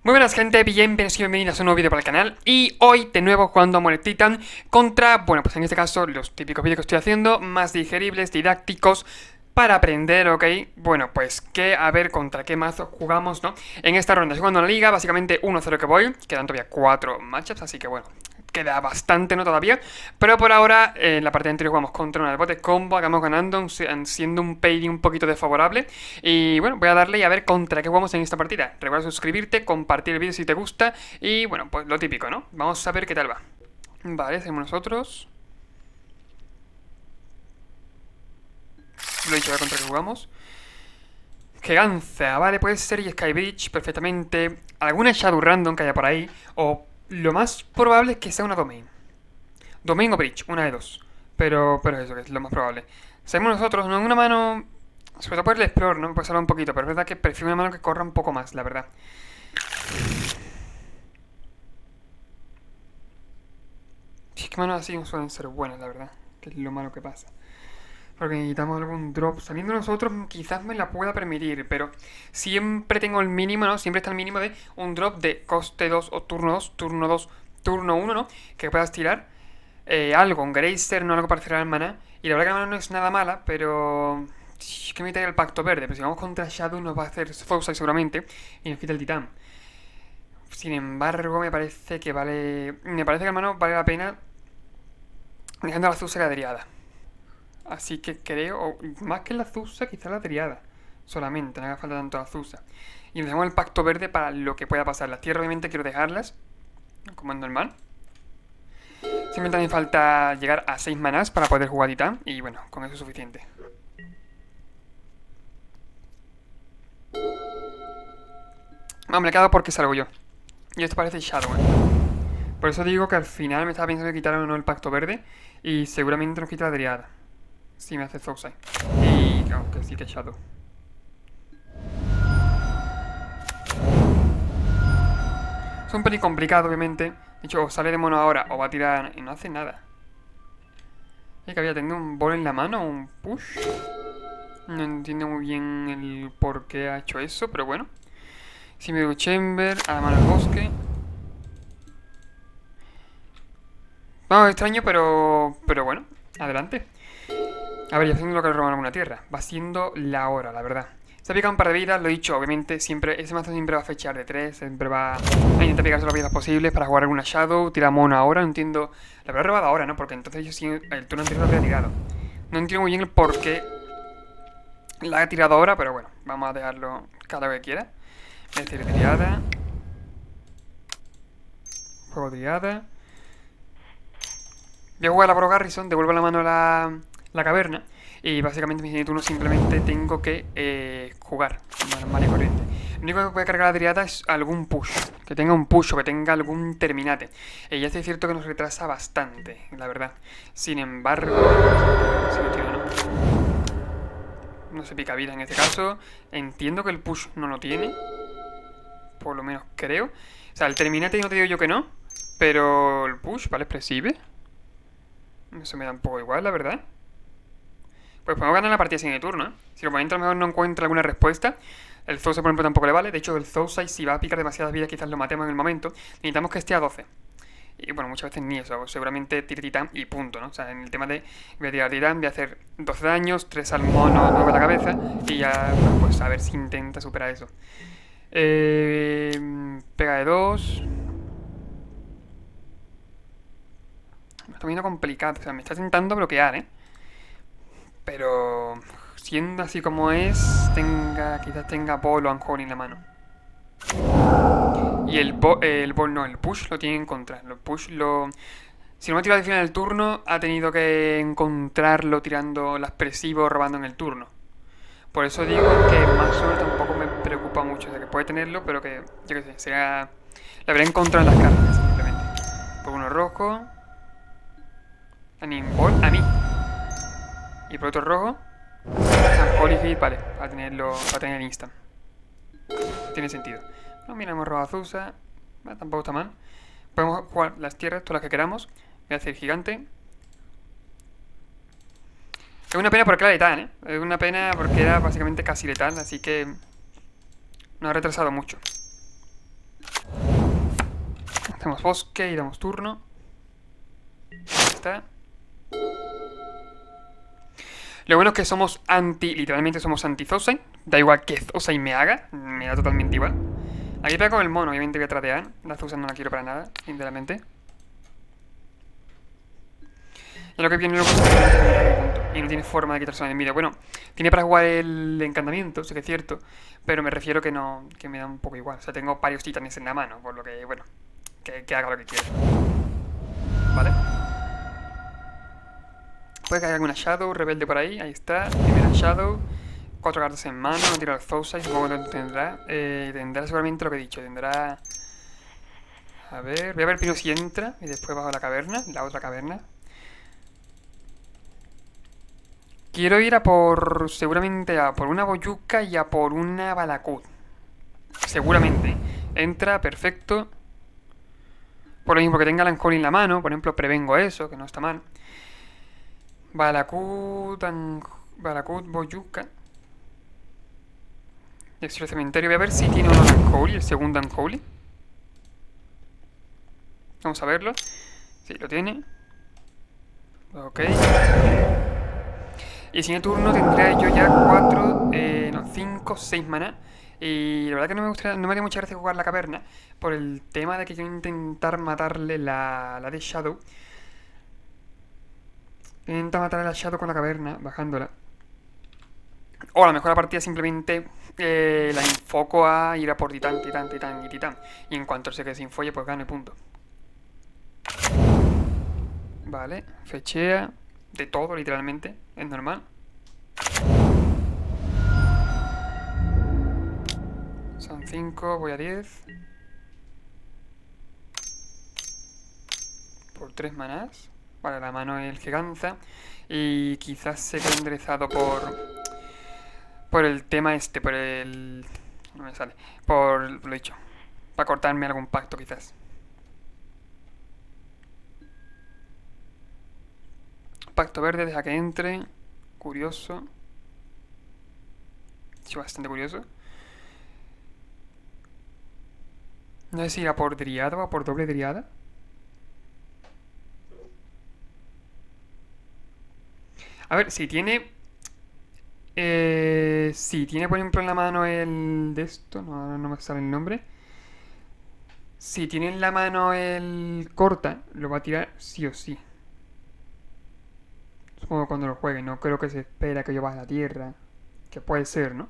Muy buenas gente, bienvenidos y bienvenidas a un nuevo vídeo para el canal. Y hoy de nuevo jugando a Monster Titan contra, bueno, pues en este caso los típicos vídeos que estoy haciendo, más digeribles, didácticos, para aprender, ¿ok? Bueno, pues a ver contra qué mazo jugamos, ¿no? En esta ronda estoy jugando en la liga, básicamente 1-0 que voy, quedan todavía 4 matchups, así que bueno, queda bastante, ¿no? Todavía. Pero por ahora, en la parte anterior jugamos contra una de bote combo, acabamos ganando, siendo un pairing un poquito desfavorable. Y bueno, voy a darle y a ver contra qué jugamos en esta partida. Recuerda suscribirte, compartir el vídeo si te gusta. Y bueno, pues lo típico, ¿no? Vamos a ver qué tal va. Vale, hacemos nosotros. Lo he dicho, a ver contra qué jugamos. Geganza, vale, puede ser y Skybridge perfectamente. Alguna Shadow Random que haya por ahí. O lo más probable es que sea una Domain. Domain o Bridge, una de dos. Pero eso, que es lo más probable. Sabemos nosotros, ¿no? Una mano. Sobre todo por el Explore, ¿no? Me puede salvar un poquito. Pero es verdad que prefiero una mano que corra un poco más, la verdad. Si es que manos así no suelen ser buenas, la verdad. Que es lo malo que pasa. Porque necesitamos algún drop. Saliendo nosotros quizás me la pueda permitir, pero siempre tengo el mínimo, ¿no? Siempre está el mínimo de un drop de coste 2 o turno 2, turno 2, turno 1, ¿no? Que puedas tirar algo, un Grazer, no algo para cerrar el maná. Y la verdad que la maná no es nada mala, pero es que me quita el pacto verde. Pero si vamos contra Shadow nos va a hacer Faucet seguramente y nos quita el titán. Sin embargo, me parece que vale. Me parece que hermano vale la pena dejando la Zusa y la Driada. Así que creo, o más que la Zusa, quizá la Triada. Solamente, no haga falta tanto la Zusa. Y nos dejamos el pacto verde para lo que pueda pasar. Las tierras obviamente quiero dejarlas, como es normal. Siempre también falta llegar a 6 manás para poder jugar Titán. Y bueno, con eso es suficiente. Vamos, me he quedado porque salgo yo. Y esto parece Shadow, ¿eh? Por eso digo que al final me estaba pensando de quitar o no el pacto verde. Y seguramente nos quita la Driada. Si me hace Zousai. Y aunque sí que es Shadow. Es un pelín complicado, obviamente. De hecho, o sale de mono ahora o va a tirar y no hace nada. ¿Y que había tenido un ball en la mano o un push? No entiendo muy bien el por qué ha hecho eso, pero bueno. Si me doy Chamber, a la mano del bosque. Vamos, extraño, pero bueno, adelante. A ver, ya haciendo lo que le roban alguna tierra. Va siendo la hora, la verdad. Se ha picado un par de vidas, lo he dicho, obviamente, siempre, ese mazo siempre va a fechar de 3, siempre va a intentar picarse las vidas posibles para jugar alguna Shadow, tirar mono ahora, no entiendo. La habrá robado ahora, ¿no? Porque entonces yo sí, el turno anterior lo habría tirado. No entiendo muy bien el por qué la ha tirado ahora, pero bueno, vamos a dejarlo cada vez que quiera. Voy a decir tirada. Juego tirada. Voy a jugar a la Bro Garrison, devuelvo la mano a la caverna. Y básicamente en mi turno simplemente tengo que jugar normal y corriente. Lo único que puede cargar la triada es algún push. Que tenga un push o que tenga algún terminate. Y ya es cierto que nos retrasa bastante, la verdad. Sin embargo... Si lo tiro, no se pica vida en este caso. Entiendo que el push no lo tiene. Por lo menos creo. O sea, el terminate no te digo yo que no. Pero el push, ¿vale? Expresive. Eso me da un poco igual, la verdad. Pues podemos ganar la partida sin el turno, ¿eh? Si el oponente a lo mejor no encuentra alguna respuesta. El Zousai, por ejemplo, tampoco le vale. De hecho, el Zousai, si va a picar demasiadas vidas, quizás lo matemos en el momento. Necesitamos que esté a 12. Y bueno, muchas veces ni eso. Seguramente tire titán y punto, ¿no? O sea, en el tema de voy a tirar titán, voy a hacer 12 daños, 3 al mono, 9 a la cabeza. Y ya, pues a ver si intenta superar eso. Pega de 2. Me está viendo complicado. O sea, me está intentando bloquear, ¿eh? Pero siendo así como es, quizás tenga ball o unholy en la mano. Y el ball no, el push lo tiene que encontrar. El push lo... Si no me ha tirado al final del turno, ha tenido que encontrarlo tirando el expresivo, robando en el turno. Por eso digo que más o menos tampoco me preocupa mucho. O sea, que puede tenerlo, pero que, yo qué sé, sería... La veré encontrar en las cartas, simplemente. Por uno rojo. Anim ball a mí. Y por otro rojo. Holy Hit, vale, para tener instant. Tiene sentido. No, mira, hemos robado Zusa. Tampoco está mal. Podemos jugar las tierras, todas las que queramos. Voy a hacer gigante. Es una pena porque era letal, ¿eh? Es una pena porque era básicamente casi letal, así que nos ha retrasado mucho. Hacemos bosque y damos turno. Ahí está. Lo bueno es que somos literalmente somos anti-Zosain. Da igual que Zosain me haga, me da totalmente igual. Aquí pega con el mono, obviamente voy a tradear. La Zosain no la quiero para nada, sinceramente. Y lo que viene luego y no tiene forma de quitarse la envidia. Bueno, tiene para jugar el encantamiento, sé que es cierto, pero me refiero que no, que me da un poco igual. O sea, tengo varios titanes en la mano, por lo que, bueno, que haga lo que quiera. ¿Vale? Puede que haya alguna Shadow rebelde por ahí, ahí está. Primera Shadow, 4 cartas en mano, no tira el Zousai, supongo que lo tendrá. Tendrá seguramente lo que he dicho, tendrá... A ver, voy a ver primero si entra y después bajo la caverna, la otra caverna. Quiero ir a por... seguramente a por una Boyuca y a por una Balakut. Seguramente. Entra, perfecto. Por lo mismo que tenga la Anjoli en la mano, por ejemplo, prevengo eso, que no está mal. Balakut, Boyuca. Exilio al cementerio. Voy a ver si tiene uno de Anjoli, el segundo Anjoli. Vamos a verlo. Sí, lo tiene. Ok. Y si en el turno tendría yo ya 4, no, 5, 6 maná. Y la verdad que no me haría mucha gracia jugar la caverna por el tema de que quiero intentar matarle la de Shadow. Intento matarle a la Shadow con la caverna, bajándola. O a lo mejor la partida simplemente la enfoco a ir a por titán, titán, titán y titán. Y en cuanto se quede sin folle, pues gane, punto. Vale, fechea. De todo, literalmente. Es normal. Son 5, voy a 10. Por 3 manás. Vale, la mano es el Giganza. Y quizás se quede enderezado por el tema este, por el... No me sale. Por lo dicho. Para cortarme algún pacto, quizás. Pacto verde, deja que entre. Curioso. Sí, bastante curioso. No sé si irá por driada o a por doble driada. A ver, si tiene... si tiene, por ejemplo, en la mano el de esto, no me sale el nombre. Si tiene en la mano el corta, lo va a tirar sí o sí. Supongo cuando lo juegue, no creo que se espera que yo baje a la tierra. Que puede ser, ¿no?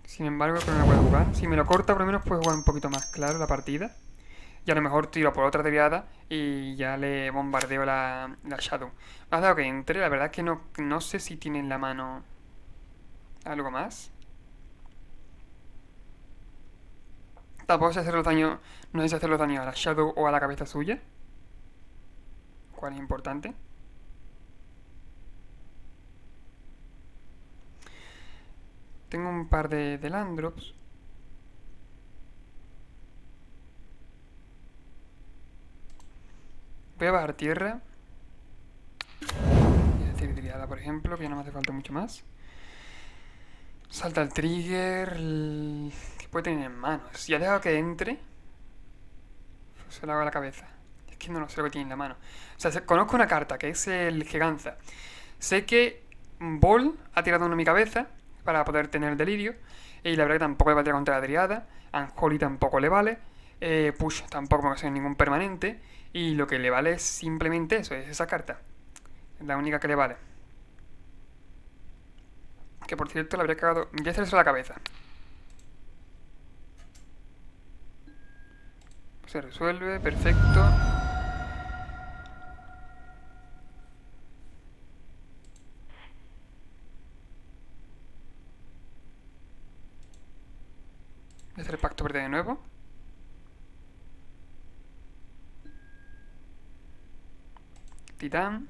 Sin embargo, creo que no puede jugar. Si me lo corta, por lo menos puede jugar un poquito más claro la partida. Y a lo mejor tiro por otra triada y ya le bombardeo la Shadow. Me has dado que entre, la verdad es que no sé si tiene en la mano algo más. Tampoco sé hacer los daños, no sé si hacer los daños a la Shadow o a la cabeza suya. ¿Cuál es importante? Tengo un par de Landrops. Voy a bajar tierra. Voy a decir triada, por ejemplo, que ya no me hace falta mucho más. Salta el trigger. ¿Qué puede tener en manos? Si ha dejado que entre, pues se lo hago a la cabeza. Es que no lo sé lo que tiene en la mano. O sea, conozco una carta que es el Giganza. Sé que Ball ha tirado uno en mi cabeza para poder tener delirio. Y la verdad que tampoco le va a tirar contra la Driada. Anjoli tampoco le vale. Push tampoco me va a ser ningún permanente. Y lo que le vale es simplemente eso, es esa carta. Es la única que le vale. Que por cierto le habría cagado. Voy a hacer eso a la cabeza. Se resuelve, perfecto. Voy a hacer el pacto verde de nuevo. Titán.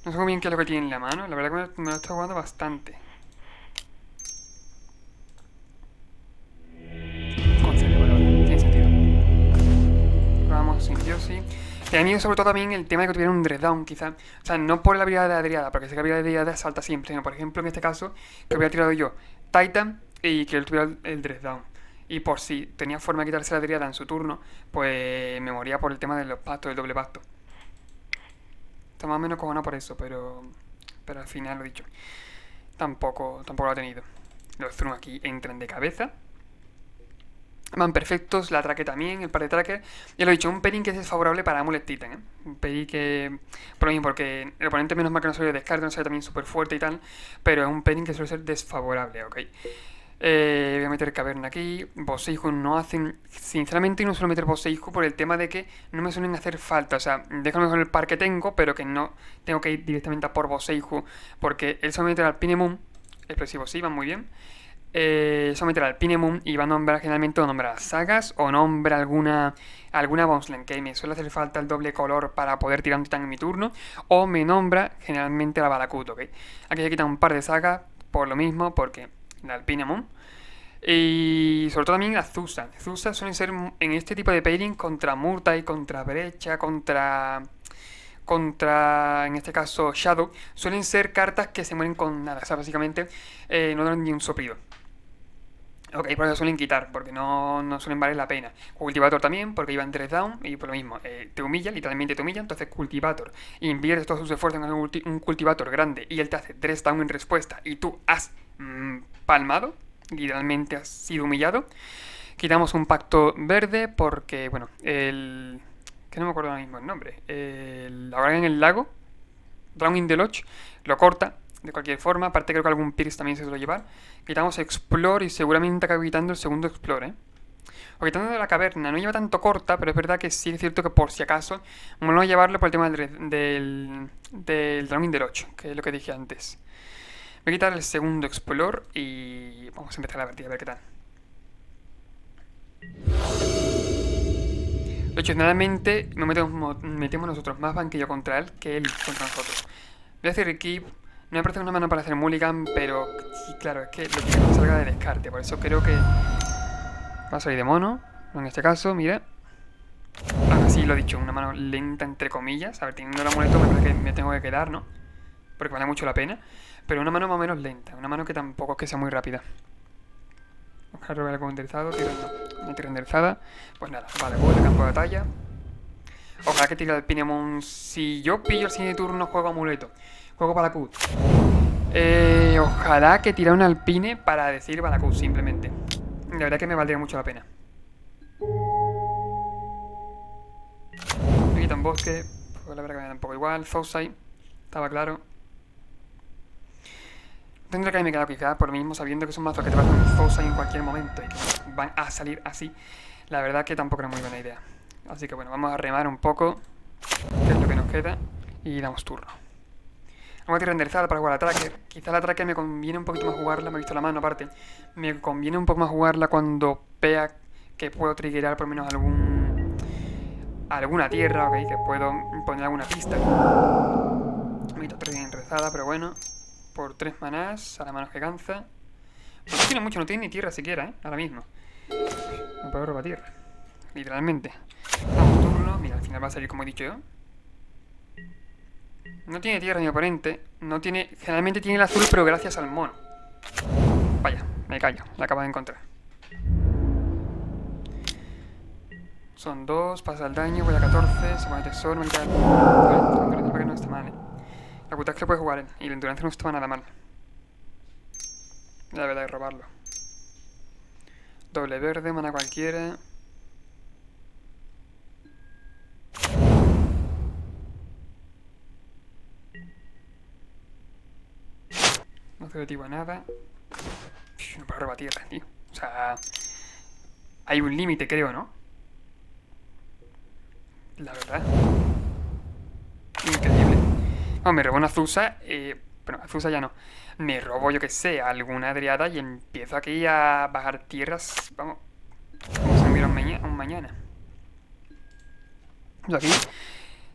No sé muy bien qué es lo que tiene en la mano. La verdad que me lo está jugando bastante. Concede, vale, tiene sentido. Vamos, simbiosis. Y a mí sobre todo también el tema de que tuviera un dress down, quizá. O sea, no por la habilidad de Adriada, porque sé que la habilidad de Adriada salta siempre, sino por ejemplo en este caso, que hubiera tirado yo Titan y que él tuviera el dress down. Y por si tenía forma de quitarse la Adriada en su turno, pues me moría por el tema de los pactos, del doble pacto. Está más o menos cojonado por eso, pero al final lo he dicho. Tampoco lo ha tenido. Los Thrun aquí entran de cabeza. Van perfectos, la traque también, el par de tracker. Ya lo he dicho, un pairing que es desfavorable para Amulet Titan, ¿eh? Un pairing que... Por lo mismo, porque el oponente menos mal que no sale de descarte, no sale también súper fuerte y tal. Pero es un pairing que suele ser desfavorable, ¿ok? Voy a meter caverna aquí. Boseiju no hacen... Sinceramente no suelo meter Boseiju por el tema de que no me suelen hacer falta. O sea, dejo mejor el par que tengo, pero que no tengo que ir directamente a por Boseiju. Porque él se va a meter al Pinemon. Explosivo sí, va muy bien. Se va a meter al Pinemon y va a nombrar generalmente o nombra sagas o nombra alguna Bounceland, que me suele hacer falta el doble color para poder tirar un titán en mi turno, o me nombra generalmente la Balakut, ¿ok? Aquí se quita un par de sagas por lo mismo, porque la Pinemon. Y sobre todo también la Zusa. Zusa suelen ser en este tipo de pairing contra Murtai, contra Brecha, contra, en este caso, Shadow, suelen ser cartas que se mueren con nada. O sea, básicamente no dan ni un soplido. Ok, por eso suelen quitar, porque no suelen valer la pena. Cultivator también, porque iba en 3 down y por lo mismo, te humilla, literalmente te humilla. Entonces Cultivator, inviertes todos sus esfuerzos en un Cultivator grande y él te hace 3 down en respuesta y tú has palmado, literalmente has sido humillado. Quitamos un pacto verde porque, bueno, que no me acuerdo ahora mismo el nombre. Ahora en el lago, Drown in the Lodge, lo corta de cualquier forma. Aparte creo que algún Pierce también se suele llevar. Quitamos Explore y seguramente acabo quitando el segundo Explore, ¿eh? O quitando de la caverna, no lleva tanto corta, pero es verdad que sí es cierto que por si acaso me lo voy a llevarlo por el tema del Drown in the Lodge, que es lo que dije antes. Voy a quitar el segundo Explore y vamos a empezar la partida a ver qué tal. De hecho, generalmente nos metemos nosotros más banquillo contra él que él contra nosotros. Voy a hacer keep. No me parece una mano para hacer mulligan, pero sí, claro, es que lo quiero que salga de descarte. Por eso creo que va a salir de mono. En este caso, mira. Aún así, lo he dicho, una mano lenta entre comillas. A ver, teniendo el amuleto me parece que me tengo que quedar, ¿no? Porque vale mucho la pena. Pero una mano más o menos lenta. Una mano que tampoco es que sea muy rápida. Vamos a robar algo enderezado. Una tierra enderezada. Pues nada, vale, vuelve campo de batalla. Ojalá que tire el Pinemon. Si yo pillo el siguiente turno, juego amuleto. Juego Balakut. Ojalá que tire un Alpine para decir Balakut simplemente. La verdad que me valdría mucho la pena. Me quitan bosque. Pues la verdad que me da un poco igual. Zousai. Estaba claro. Tendría que haberme quedado quizás por lo mismo, sabiendo que son mazos que te van con Zousai en cualquier momento y que van a salir así. La verdad que tampoco era muy buena idea. Así que bueno, vamos a remar un poco, que es lo que nos queda, y damos turno. Vamos a tirar enderezada para jugar a la tracker. Quizá la tracker me conviene un poquito más jugarla, me he visto la mano aparte. Me conviene un poco más jugarla cuando vea que puedo triggerar por lo menos alguna tierra, ok, que puedo poner alguna pista. Me he visto 3 enderezada, pero bueno. Por 3 manás, a la mano que cansa. Pues no tiene mucho, no tiene ni tierra siquiera, ahora mismo. Me puedo robar tierra. Literalmente. Damos turno, mira, al final va a salir como he dicho yo. No tiene tierra mi oponente. No tiene. Generalmente tiene el azul, pero gracias al mono. Vaya, me callo, la acabo de encontrar. Son 2, pasa el daño, voy a 14, se pone tesoro, me queda el 40, porque no está mal, La puta es que puede jugar él, y la endurance no está nada mal. La verdad es robarlo. Doble verde, mana cualquiera. No hace objetivo a nada. No puedo robar tierra, tío. O sea, hay un límite, creo, ¿no? La verdad. Increíble. No, me robó una Zusa. Bueno, Zusa ya no. Me robo, yo que sé, alguna Adriada y empiezo aquí a bajar tierras. Vamos. Como si no hubiera un mañana. Pues aquí.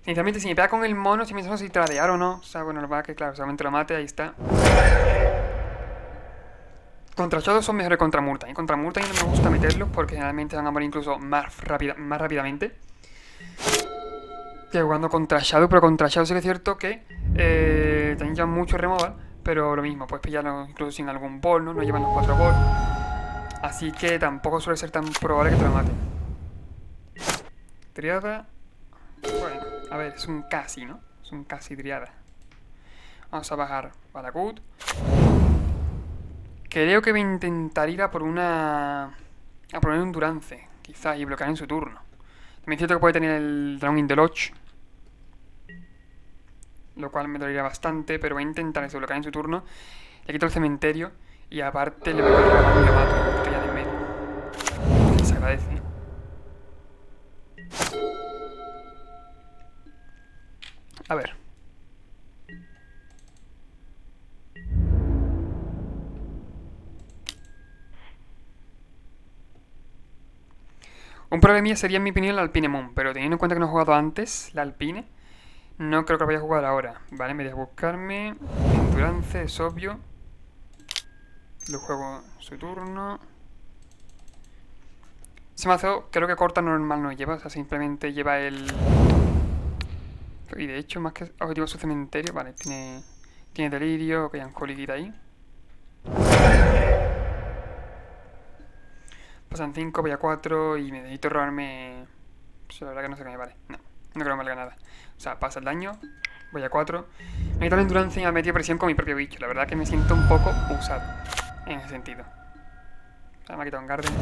Sinceramente, si me pega con el mono, si me pienso si tradear o no. O sea, bueno, lo va que, claro, seguramente lo mate, ahí está. Contra Shadow son mejores contra Murtai. Contra Murtai no me gusta meterlos porque generalmente van a morir incluso más rápidamente. Que jugando contra Shadow, pero contra Shadow sí que es cierto que también llevan mucho removal, pero lo mismo, puedes pillarlo incluso sin algún ball, ¿no? No llevan los 4 balls. Así que tampoco suele ser tan probable que te lo maten. Triada. Bueno, a ver, es un casi, ¿no? Es un casi triada. Vamos a bajar Balagut. Creo que voy a intentar ir a por una... a poner un Durance, quizás, y bloquear en su turno. También es cierto que puede tener el Drown in the Lodge, lo cual me dolería bastante, pero voy a intentar eso, bloquear en su turno. Le quito el cementerio y aparte le voy a dragón y lo mato. Estoy ya de en medio. Que se agradece. A ver. Un problemilla sería, en mi opinión, la Alpine Moon, pero teniendo en cuenta que no he jugado antes la Alpine, no creo que lo vaya a jugar ahora. Vale, me voy a buscarme. Endurance, es obvio. Lo juego en su turno. Ese mazo creo que corta normal no lleva, o sea, simplemente lleva el... Y de hecho, más que objetivo su cementerio, vale, tiene delirio, ok, Ancolidid ahí. Pasan 5, voy a 4 y me necesito robarme... Pues la verdad que no sé qué me vale. No, no creo que me valga nada. O sea, pasa el daño, voy a 4. Me quito la endurance y me ha metido presión con mi propio bicho. La verdad que me siento un poco usado en ese sentido. O sea, me ha quitado un Garden.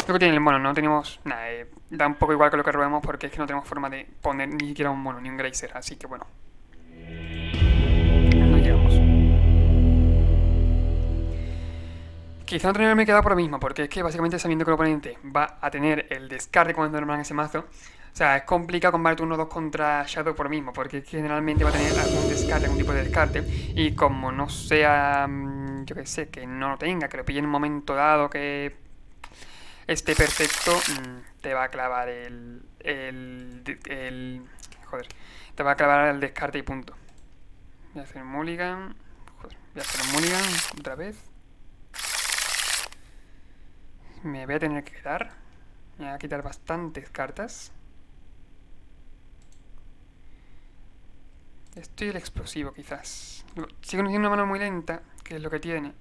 Lo que tiene el mono, no tenemos nada. Da un poco igual que lo que robemos porque es que no tenemos forma de poner ni siquiera un mono, ni un Grazer. Así que bueno, no llegamos. Quizá no tenerme me quedado por lo mismo, porque es que básicamente sabiendo que el oponente va a tener el descarte cuando normal en ese mazo, o sea, es complicado combatir 1-2 contra Shadow por lo mismo, porque generalmente va a tener algún descarte, algún tipo de descarte, y como no sea, yo que sé, que no lo tenga, que lo pille en un momento dado, que esté perfecto, te va a clavar joder, te va a clavar el descarte y punto. Voy a hacer un mulligan, joder, voy a hacer un mulligan otra vez. Me voy a tener que quedar. Me voy a quitar bastantes cartas. Estoy el explosivo, quizás. Sigo teniendo una mano muy lenta, que es lo que tiene.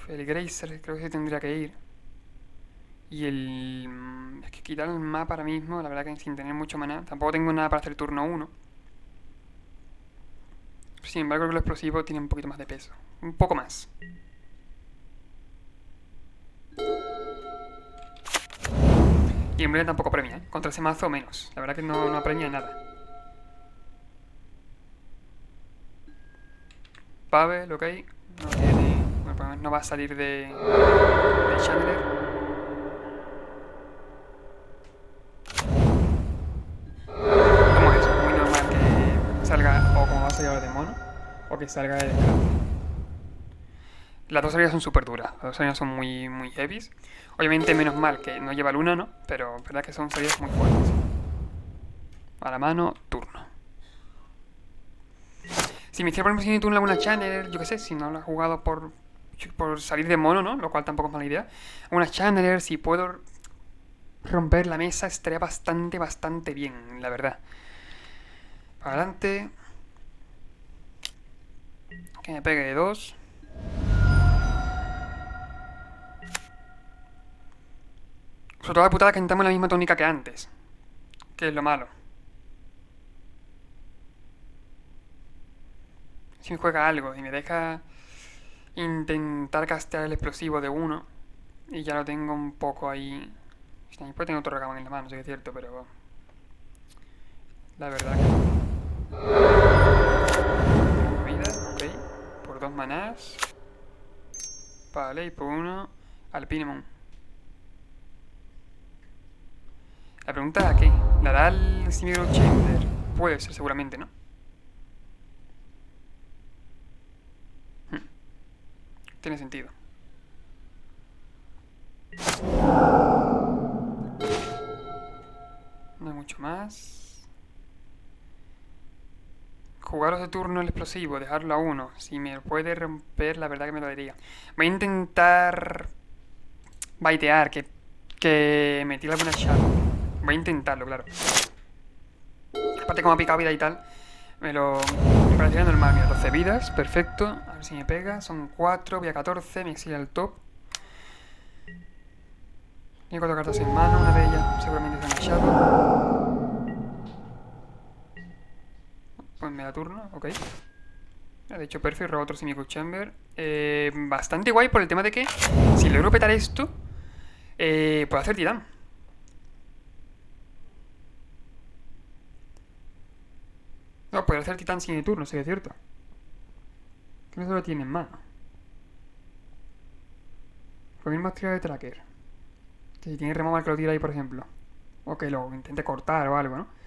El Grazer creo que se tendría que ir. Y el... Es que quitar el mapa ahora mismo, la verdad que sin tener mucho maná. Tampoco tengo nada para hacer turno 1. Sin embargo, creo que el explosivo tiene un poquito más de peso. Un poco más. Y en breve tampoco premia, ¿eh? Contra ese mazo menos. La verdad que no apremia nada. Pavel, ok. No tiene... Bueno, pues no va a salir de Chandler. Como es muy normal que salga o como va a salir ahora de mono, o que salga de descarte. Las dos salidas son súper duras, las dos salidas son muy, muy heavies. Obviamente menos mal que no lleva luna, ¿no? Pero verdad que son salidas muy fuertes. A la mano, turno. Si me hiciera por ejemplo sin turno alguna Channeler, yo qué sé, si no lo he jugado por salir de mono, ¿no? Lo cual tampoco es mala idea. Alguna Channeler, si puedo romper la mesa, estaría bastante bien, la verdad. Para adelante. Que me pegue de 2. Sobre todo la putada que entramos en la misma tónica que antes. Que es lo malo. Si me juega algo y me deja intentar castear el explosivo de 1 y ya lo tengo un poco ahí. Después tengo otro Ragavan en la mano, sí que es cierto, pero la verdad que vida, ok, por 2 manás. Vale, y por 1 Alpinemon. La pregunta es a qué. ¿La da el Simiro Chamber? Puede ser, seguramente, ¿no? Tiene sentido. No hay mucho más. jugaros de turno el explosivo, dejarlo a 1. Si me puede romper, la verdad que me lo diría. Voy a intentar baitear, que me tire alguna shadow. Voy a intentarlo, claro. Aparte como ha picado vida y tal, me parecería normal. Mira, 12 vidas, perfecto. A ver si me pega. Son 4, voy a 14, me exilia el top. Tengo 4 cartas en mano, una de ellas seguramente es una shadow. Pues me da turno, ok. De hecho, perfecto, robo otro Simic Chamber. Bastante guay por el tema de que si logro petar esto, puedo hacer titán. No, puedo hacer titán sin el turno, sí es cierto. Que no se lo tiene en mano. Lo mismo es tirar de tracker. Que si tiene removal que lo tira ahí, por ejemplo. O que lo intente cortar o algo, ¿no?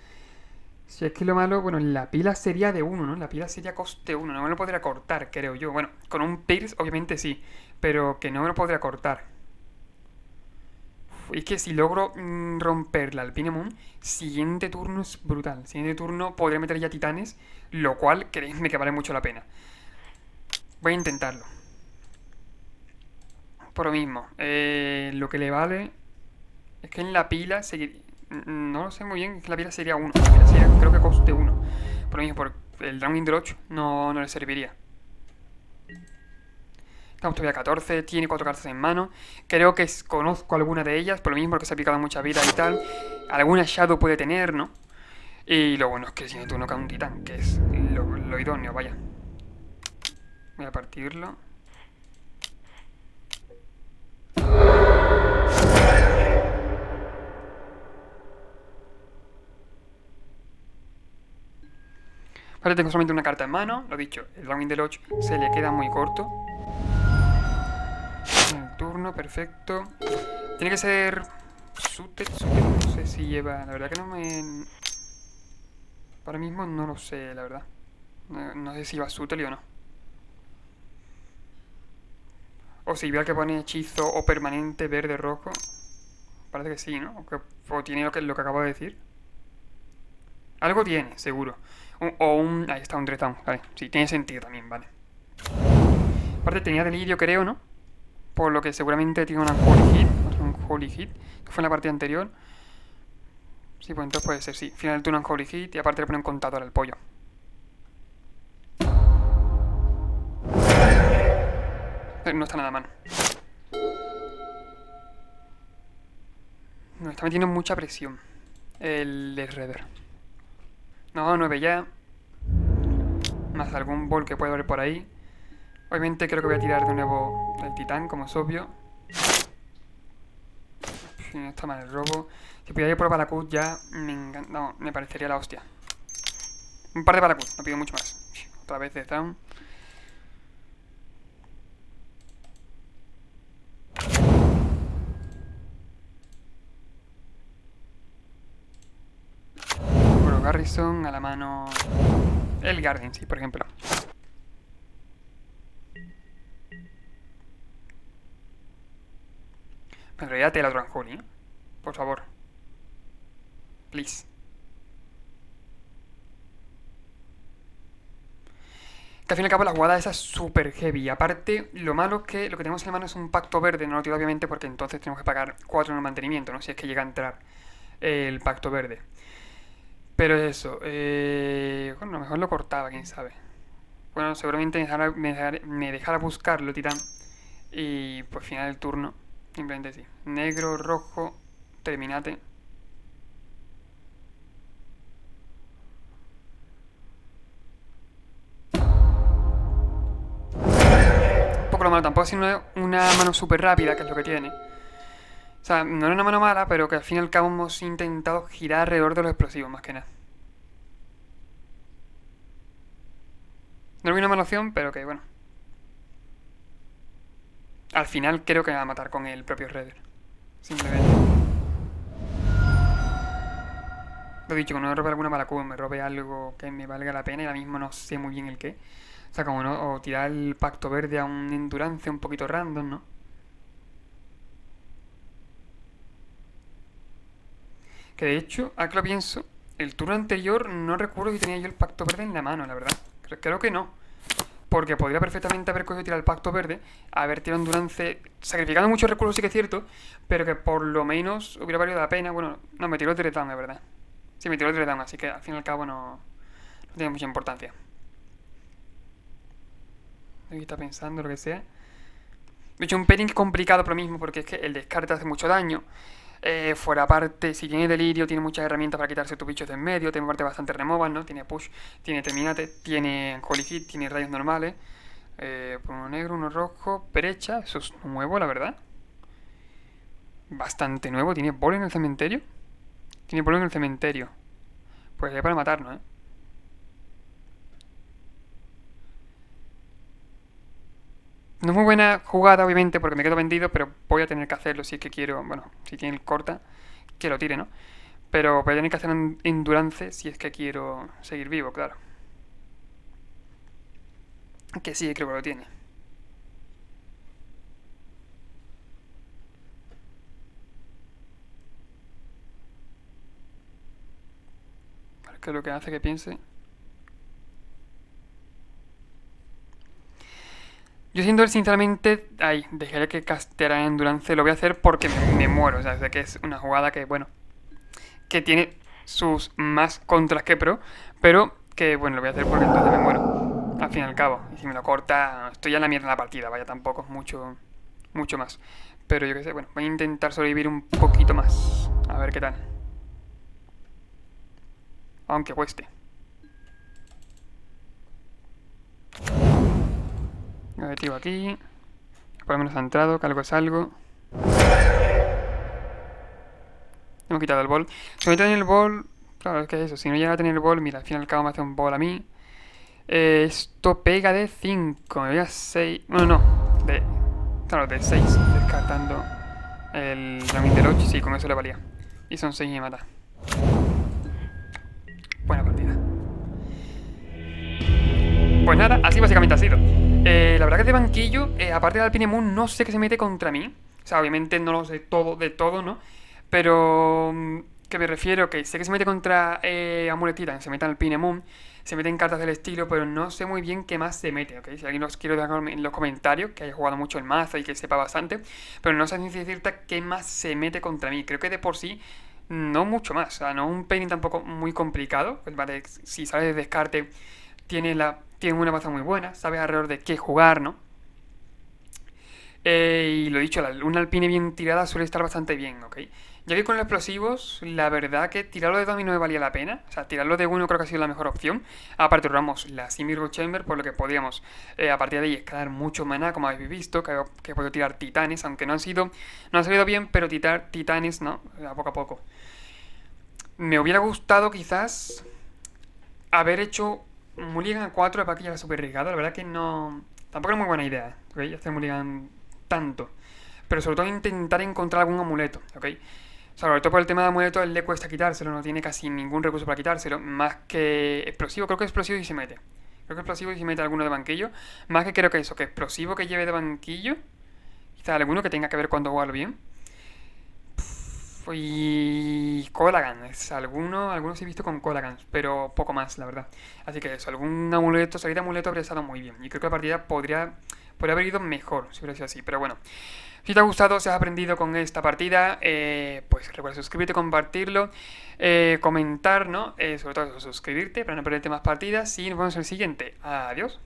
Si es que lo malo, bueno, la pila sería de 1, ¿no? La pila sería coste 1, no me lo podría cortar, creo yo. Bueno, con un Pierce obviamente sí, pero que no me lo podría cortar. Y es que si logro romper la Alpine Moon, siguiente turno es brutal. Siguiente turno podría meter ya titanes, lo cual creedme que vale mucho la pena. Voy a intentarlo. Por lo mismo, lo que le vale es que en la pila seguiría... No lo sé muy bien, es que la pila sería 1. La pila sería, creo que coste 1. Por lo mismo, por el Drowning Droch no le serviría. Estamos todavía a 14, tiene 4 cartas en mano. Creo que conozco alguna de ellas, por lo mismo porque se ha picado mucha vida y tal. Alguna Shadow puede tener, ¿no? Y lo bueno es que si me turno cae un titán, que es lo idóneo, vaya. Voy a partirlo. Vale, tengo solamente una carta en mano, lo dicho, el Drowning Deluge se le queda muy corto. En el turno, perfecto. Tiene que ser Suited, no sé si lleva... La verdad que no me... Ahora mismo no lo sé, la verdad. No sé si va Suited o no. O si veo que pone hechizo o permanente verde-rojo. Parece que sí, ¿no? O tiene lo que acabo de decir. Algo tiene, seguro. Ahí está, un Dreadnought, vale. Sí, tiene sentido también, vale. Aparte tenía delirio, creo, ¿no? Por lo que seguramente tiene un Unholy Hit, que fue en la partida anterior. Sí, pues entonces puede ser, sí. Final del turno Unholy Hit y aparte le pone un contador al pollo. No está nada mal. Nos está metiendo mucha presión el Shredder. No, 9 ya. Más algún ball que pueda haber por ahí. Obviamente creo que voy a tirar de nuevo el titán, como es obvio. Si no está mal el robo. Si pudiera ir por Balakut ya me encanta. No, me parecería la hostia. Un par de Balakut, no pido mucho más. Otra vez de down. Bueno, Garrison a la mano. El Guardian, sí, por ejemplo. En realidad te la Unholy, ¿eh? Por favor. Please. Que al fin y al cabo la jugada esa es súper heavy. Aparte, lo malo es que lo que tenemos en la mano es un pacto verde. No lo tiro obviamente porque entonces tenemos que pagar 4 en el mantenimiento, ¿no? Si es que llega a entrar el pacto verde. Pero eso, bueno, a lo mejor lo cortaba, quién sabe. Bueno, seguramente me dejara buscarlo, titán. Y pues final del turno, simplemente sí. Negro, rojo, terminate. Un poco lo malo, tampoco es una mano súper rápida, que es lo que tiene. O sea, no era una mano mala, pero que al fin y al cabo hemos intentado girar alrededor de los explosivos, más que nada. No era una mala opción, pero que bueno. Al final creo que me va a matar con el propio Redder. Simplemente. Lo he dicho, cuando me robe alguna Malakut, me robe algo que me valga la pena y ahora mismo no sé muy bien el qué. O sea, como no, o tirar el pacto verde a un endurance un poquito random, ¿no? Que de hecho, ahora que lo pienso, el turno anterior no recuerdo si tenía yo el pacto verde en la mano, la verdad. Creo que no. Porque podría perfectamente haber cogido tirar el pacto verde, haber tirado endurance, sacrificando muchos recursos, sí que es cierto, pero que por lo menos hubiera valido la pena. Bueno, no, me tiró el Dreaddown, es verdad. Sí, me tiró el Dreaddown, así que al fin y al cabo no tiene mucha importancia. Aquí está pensando lo que sea. De hecho, un pairing complicado por lo mismo, porque es que el descarte hace mucho daño. Fuera aparte, si tiene delirio, tiene muchas herramientas para quitarse tus bichos de en medio. Tiene parte bastante removal, ¿no? Tiene push, tiene terminate, tiene holy hit, tiene rayos normales. Por uno negro, uno rojo, brecha. Eso es nuevo, la verdad. Bastante nuevo. Tiene bol en el cementerio. Tiene bol en el cementerio. Pues es para matarnos, ¿eh? No es muy buena jugada, obviamente, porque me quedo vendido, pero voy a tener que hacerlo si es que quiero. Bueno, si tiene el corta, que lo tire, ¿no? Pero voy a tener que hacer un endurance si es que quiero seguir vivo, claro. Que sí, creo que lo tiene. A ver qué es lo que hace que piense. Yo siento él, sinceramente, ahí, dejaré que casteara en Endurance. Lo voy a hacer porque me muero. O sea, sé que es una jugada que, bueno, que tiene sus más contras que pro, pero que, bueno, lo voy a hacer porque entonces me muero. Al fin y al cabo. Y si me lo corta, estoy ya en la mierda en la partida. Vaya, tampoco es mucho más. Pero yo qué sé, bueno, voy a intentar sobrevivir un poquito más. A ver qué tal. Aunque cueste. Objetivo aquí. Por lo menos ha entrado, que algo es algo. Hemos quitado el bol. Si no tener el bol, claro, es que eso. Si no llega a tener el bol, mira, al fin y al cabo me hace un bol a mí. Esto pega de 5. Me voy a 6. Bueno, no. Claro, de 6. Descartando el Ramin del 8. Sí, con eso le valía. Y son 6 y me mata. Buena partida. Pues nada, así básicamente ha sido. La verdad que de banquillo, aparte del Alpine Moon, no sé qué se mete contra mí. O sea, obviamente no lo sé todo de todo, ¿no? Pero que me refiero que sé que se mete contra Amuletita, se mete al Alpine Moon, se mete en cartas del estilo, pero no sé muy bien qué más se mete, ¿ok? Si alguien nos quiere dejar en los comentarios, que haya jugado mucho el mazo y que sepa bastante, pero no sé ni decirte qué más se mete contra mí. Creo que de por sí no mucho más, o sea, no un pairing tampoco muy complicado, pues vale, si sale de descarte tiene una baza muy buena, sabes alrededor de qué jugar, ¿no? Y lo dicho, una alpine bien tirada suele estar bastante bien, ¿ok? Ya que con los explosivos, la verdad que tirarlo de 2 a mí no me valía la pena. O sea, tirarlo de 1 creo que ha sido la mejor opción. Aparte, robamos la Simirgo Chamber, por lo que podíamos a partir de ahí escalar mucho maná, como habéis visto, que he podido tirar titanes, aunque no han salido bien, pero tirar titanes, ¿no? A poco a poco. Me hubiera gustado quizás haber hecho Mulligan a 4 para que ya era súper arriesgado. La verdad que no. Tampoco era muy buena idea, ¿ok? Hacer Mulligan tanto. Pero sobre todo intentar encontrar algún amuleto, ¿ok? Sobre todo por el tema de amuleto, él le cuesta quitárselo, no tiene casi ningún recurso para quitárselo. Más que explosivo, creo que explosivo y se mete. Creo que explosivo y se mete alguno de banquillo. Más que creo que eso, que explosivo que lleve de banquillo. Quizá alguno que tenga que ver cuando jugarlo bien. Y Colagans, algunos he visto con Colagans, pero poco más, la verdad. Así que eso, algún amuleto, salir de amuleto habría estado muy bien. Y creo que la partida podría haber ido mejor si hubiera sido así, pero bueno. Si te ha gustado, si has aprendido con esta partida, pues recuerda suscribirte, compartirlo, comentar, ¿no? Sobre todo eso, suscribirte para no perderte más partidas y nos vemos en el siguiente. Adiós.